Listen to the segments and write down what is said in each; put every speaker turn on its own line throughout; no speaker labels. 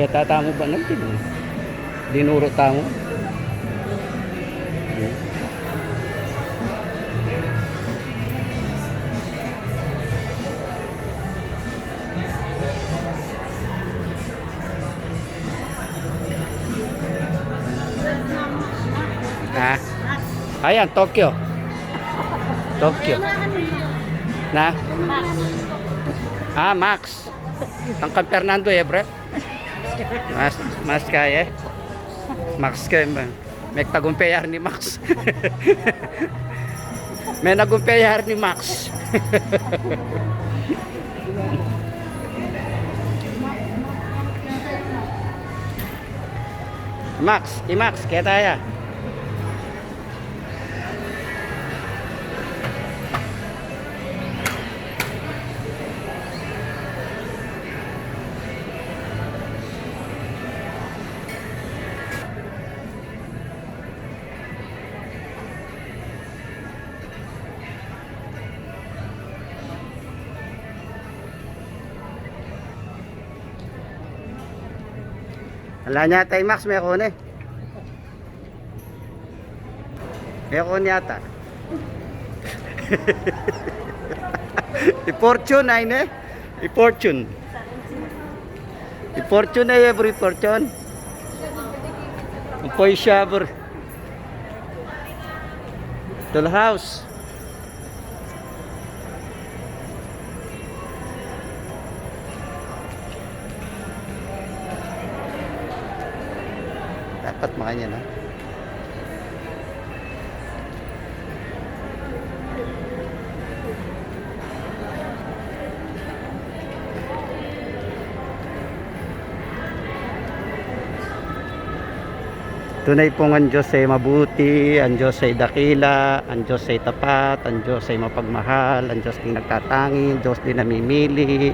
Kaya tatamo ba natin? Dinuro tamo. Ha? Ayan, Tokyo. Tokyo. Na? Ah, Max. Tangkang Fernando bre. Mas kaya. Max kaya. May tagumpayar ni Max. May nagumpayar ni Max. Max, kaya tayo. Wala niya tayo Max, may kone. May kone yata. I-fortune ay ne? I-fortune. I-fortune ay every fortune. Upoy siya bro. Tool house. Dapat makanya na. Tunay pong ang Diyos ay mabuti, ang Diyos ay dakila, ang Diyos ay tapat, ang Diyos ay mapagmahal, ang Diyos ay nagtatangi, Diyos din namimili,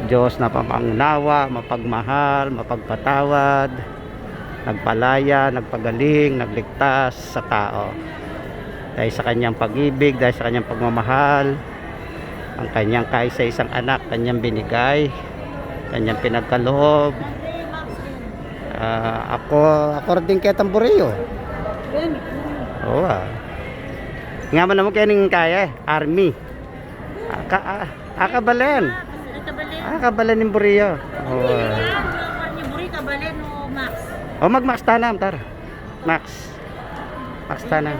Diyos na papangunawa, mapagmahal, mapagpatawad, nagpalaya, nagpagaling, nagligtas sa tao. Dahil sa kanyang pag-ibig, dahil sa kanyang pagmamahal, ang kanyang kaisa-isang anak, kanyang binigay, kanyang pinagkaloob. Ako din kay Tamboreo. Oo nga man naman kayo kaya Army. Kabalen. Kabalen ng Boreo. Oh, mag-Max tanam tar. Max tanam.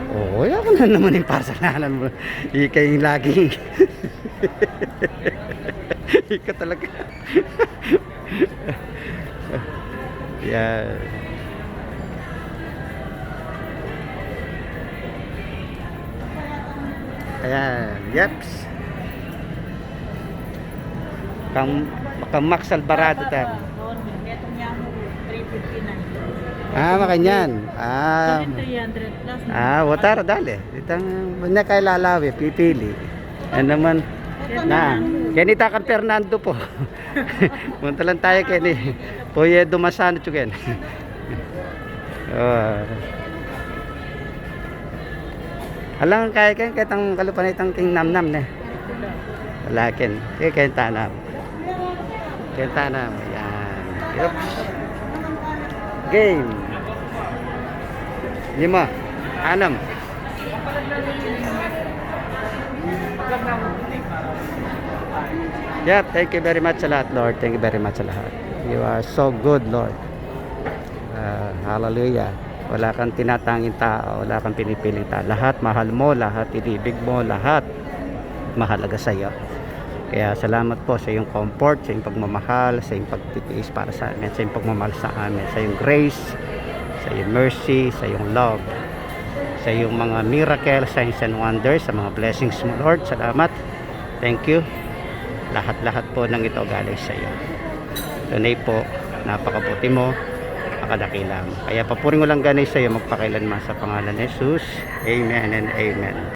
Oh, ako na naman yung pasalanan mo. Ikay yung laging. Ika talaga. Yan. Ayan. Yeps. Kang Max Alvarado tayo. Makanyan. Watar dali. Itang na kay lalawi, pipili. Ano naman na. Ganita kang Fernando po. Punta lang tayo kay ni Poye Dumasano chugen. Alang kay tang kalupan itang king namnam ne. Lakin, kay tanam. Kay tanam. Yan. Oops. Game. 5, 6. Yeah, thank you very much sa lahat, Lord. Thank you very much sa lahat. You are so good, Lord. Hallelujah. Wala kang tinatanging tao, wala kang pinipiling tao. Lahat mahal mo, lahat inibig mo, lahat mahalaga sa iyo. Kaya salamat po sa iyong comfort, sa iyong pagmamahal, sa iyong pagtitiis para sa amin, sa iyong pagmamahal sa amin, sa iyong grace, sa iyong mercy, sa iyong love, sa iyong mga miracle, signs and wonders, sa mga blessings mo, Lord. Salamat. Thank you. Lahat-lahat po ng ito galing sa iyo. Tunay po, napakabuti mo, napakadakila mo. Kaya papuring ko lang ganay sa iyo magpakailanman sa pangalan ni Jesus. Amen and amen.